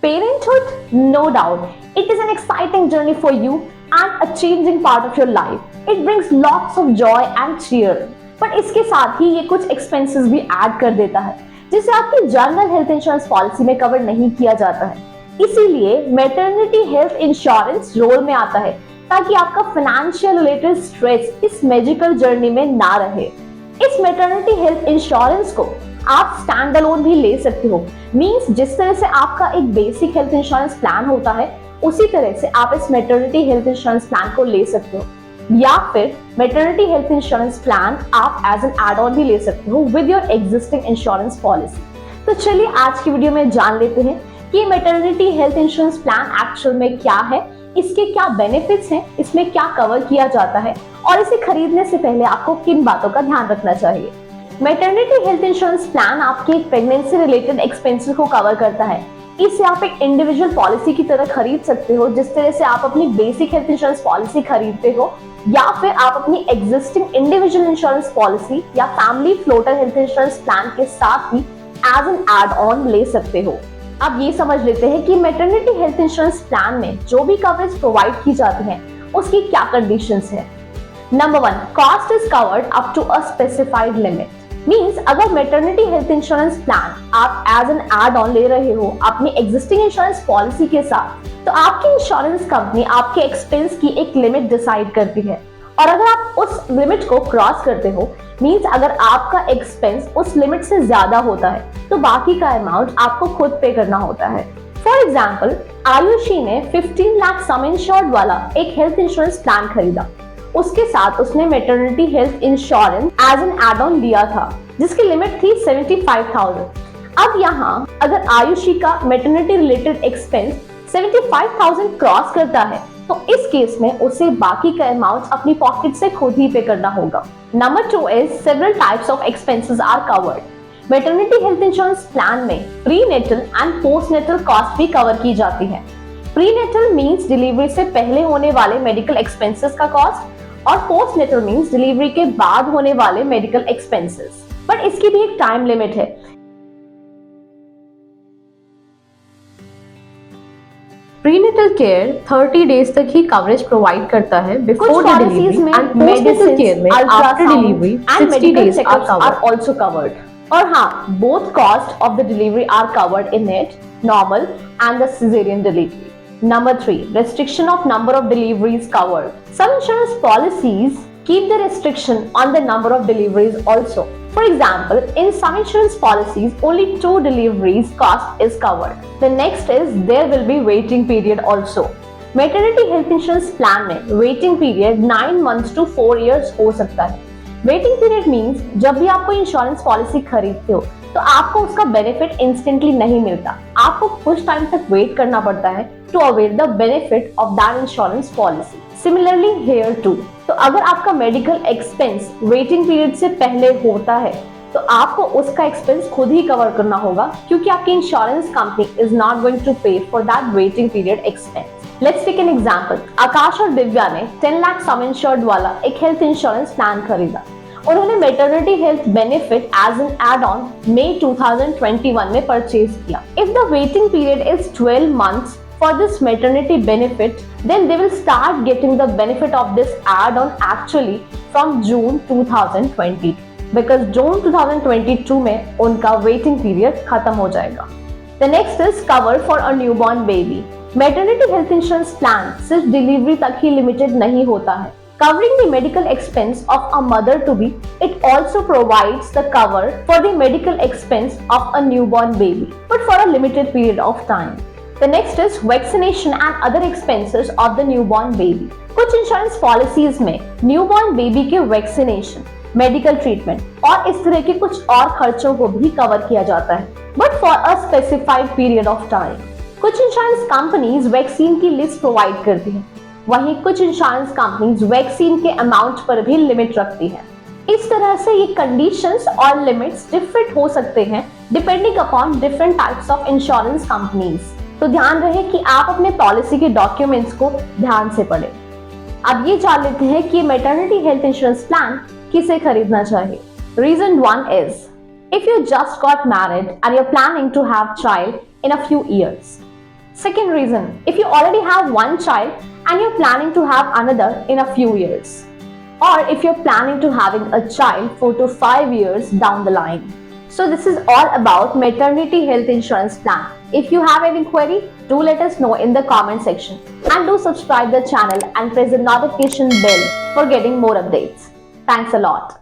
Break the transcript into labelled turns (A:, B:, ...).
A: Parenthood, no doubt, it is an exciting journey for you and a changing part of your life. It brings lots of joy and cheer. पर इसके साथ ही ये कुछ expenses भी add कर देता है जिसे आपकी जनरल हेल्थ इंश्योरेंस पॉलिसी में कवर नहीं किया जाता है। इसीलिए मैटरनिटी हेल्थ इंश्योरेंस रोल में आता है ताकि आपका फाइनेंशियल रिलेटेड स्ट्रेस इस मेडिकल जर्नी में ना रहे। इस मैटरनिटी हेल्थ इंश्योरेंस को आप स्टैंड अलोन भी ले सकते हो। मींस जिस तरह से आपका एक बेसिक हेल्थ इंश्योरेंस प्लान होता है उसी तरह से आप इस मैटरनिटी हेल्थ इंश्योरेंस प्लान को ले सकते हो, या फिर मैटरनिटी हेल्थ इंश्योरेंस प्लान आप एज एन एड ऑन भी ले सकते हो with your existing insurance policy. तो चलिए आज की वीडियो में जान लेते हैं कि maternity health insurance plan actual में क्या है, इसके क्या बेनिफिट्स हैं, इसमें क्या कवर किया जाता है और इसे खरीदने से पहले आपको किन बातों का ध्यान रखना चाहिए। मैटरनिटी हेल्थ इंश्योरेंस प्लान आपके प्रेगनेंसी रिलेटेड एक्सपेंसेस को कवर करता है। इसे आप एक इंडिविजुअल पॉलिसी की तरह खरीद सकते हो, जिस तरह से आप अपनी बेसिक हेल्थ इंश्योरेंस पॉलिसी खरीदते हो, या फिर आप अपनी एग्जिस्टिंग इंडिविजुअल इंश्योरेंस पॉलिसी या family floater health insurance plan के साथ ही एज एन एड ऑन ले सकते हो। अब ये समझ लेते हैं कि मैटरनिटी हेल्थ इंश्योरेंस प्लान में जो भी कवरेज प्रोवाइड की जाती है उसकी क्या कंडीशंस है। Number 1, cost is covered up to a specified limit. Means अगर मैटरनिटी हेल्थ इंश्योरेंस प्लान आप एज एन एड ऑन ले रहे हो अपनी एग्जिस्टिंग इंश्योरेंस पॉलिसी के साथ, तो आपकी इंश्योरेंस कंपनी आपके एक्सपेंस की एक लिमिट डिसाइड करती है, और अगर आप उस लिमिट को क्रॉस करते हो, मींस अगर आपका एक्सपेंस उस लिमिट से ज्यादा होता है तो बाकी का अमाउंट आपको खुद पे करना होता है। फॉर एग्जाम्पल, आयुषी ने 15 लाख सम इंश्योर्ड वाला एक हेल्थ इंश्योरेंस प्लान खरीदा। उसके साथ उसने maternity health insurance as an add on लिया था जिसकी लिमिट थी 75,000। अब यहाँ अगर आयुषी का मैटरनिटी रिलेटेड एक्सपेंस 75,000 क्रॉस करता है तो इस केस में उसे बाकी का अमाउंट अपनी पॉकेट से खुद ही पे करना होगा। Number 2 is several types of expenses are covered. Maternity health insurance plan में प्रीनेटल एंड पोस्टनेटल कॉस्ट भी कवर की जाती है। प्रीनेटल मींस डिलीवरी से पहले होने वाले मेडिकल एक्सपेंसेस का कॉस्ट, और पोस्टनेटल मींस डिलीवरी के बाद होने वाले मेडिकल एक्सपेंसेस। बट इसकी भी एक टाइम लिमिट है। प्रीनेटल केयर 30 डेज तक ही कवरेज प्रोवाइड करता है before the delivery, and postnatal care में after delivery 60 days are also covered. और हाँ, both cost of the delivery are covered in it, normal and the caesarean delivery. Number 3, restriction of number of deliveries covered. Some insurance policies keep the restriction on the number of deliveries also. For example, in some insurance policies, only 2 deliveries cost is covered. The next is there will be waiting period also. Maternity health insurance plan में waiting period 9 months to 4 years हो सकता है। Waiting period means जब भी आप कोई insurance policy खरीदते हो तो आपको उसका बेनिफिट इंस्टेंटली नहीं मिलता, आपको कुछ टाइम तक वेट करना पड़ता है to avail the benefit of that insurance policy. Similarly here too, तो अगर आपका मेडिकल एक्सपेंस वेटिंग पीरियड से पहले होता है तो आपको उसका एक्सपेंस खुद ही कवर करना होगा, क्योंकि आपकी insurance company is not going to pay for that waiting period expense. Let's take an example. Akash और दिव्या ने 10 लाख सम इंश्योर्ड वाला एक हेल्थ इंश्योरेंस प्लान खरीदा। उन्होंने maternity health benefit as an add on मई 2021 में परचेज किया। If the waiting period is 12 months for this maternity benefit, then they will start getting the benefit of this add-on actually from June 2022, because June 2022 में उनका waiting period खत्म हो जाएगा। The next is cover for a newborn baby. Maternity health insurance plan सिर्फ delivery तक ही limited नहीं होता है। Covering the medical expense of a mother to be, it also provides the cover for the medical expense of a newborn baby, but for a limited period of time. The next is vaccination and other expenses of the newborn baby. कुछ insurance policies में newborn baby के vaccination, medical treatment और इस तरह के कुछ और खर्चों को भी कवर किया जाता है, but for a specified period of time. कुछ इंश्योरेंस कंपनीज वैक्सीन की लिस्ट प्रोवाइड करती हैं, वहीं कुछ इंश्योरेंस कंपनीज वैक्सीन के अमाउंट पर भी लिमिट रखती है। इस तरह से ये कंडीशंस और लिमिट्स डिफरेंट हो सकते हैं depending upon different types of insurance companies. तो ध्यान रहे कि आप अपने पॉलिसी के डॉक्यूमेंट्स को ध्यान से पढ़ें। अब ये जान लेते हैं कि मैटरनिटी हेल्थ इंश्योरेंस प्लान किसे खरीदना चाहिए। Reason 1 is if you just got married and you are planning to have child in a few years. Second reason, if you already have one child and you're planning to have another in a few years, or if you're planning to having a child 4 to 5 years down the line. So this is all about maternity health insurance plan. If you have any query, do let us know in the comment section, and do subscribe the channel and press the notification bell for getting more updates. Thanks a lot.